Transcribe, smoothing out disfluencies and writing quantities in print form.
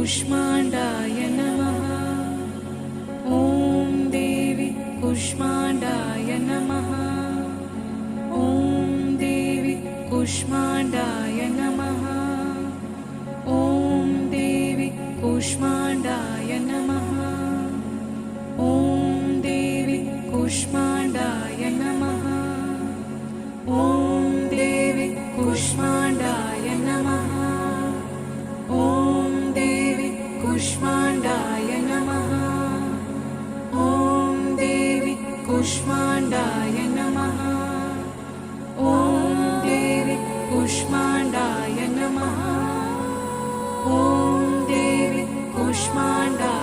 कुष्माण्डाय नमः। ॐ देवी कुष्माण्डाय नमः। ॐ देवी कुष्माण्डाय नमः। ॐ देवी कुष्माण्डाय नमः। ॐ देवी कुष्माण्डाय नमः। ॐ देवी कुष्माण्डाय नमः। ॐ देवी कुष्माण्डाय नमः। ॐ देवी कुष्माण्डाय नमः। ॐ देवी कुष्माण्डाय नमः। ॐ देवी कुष्माण्डाय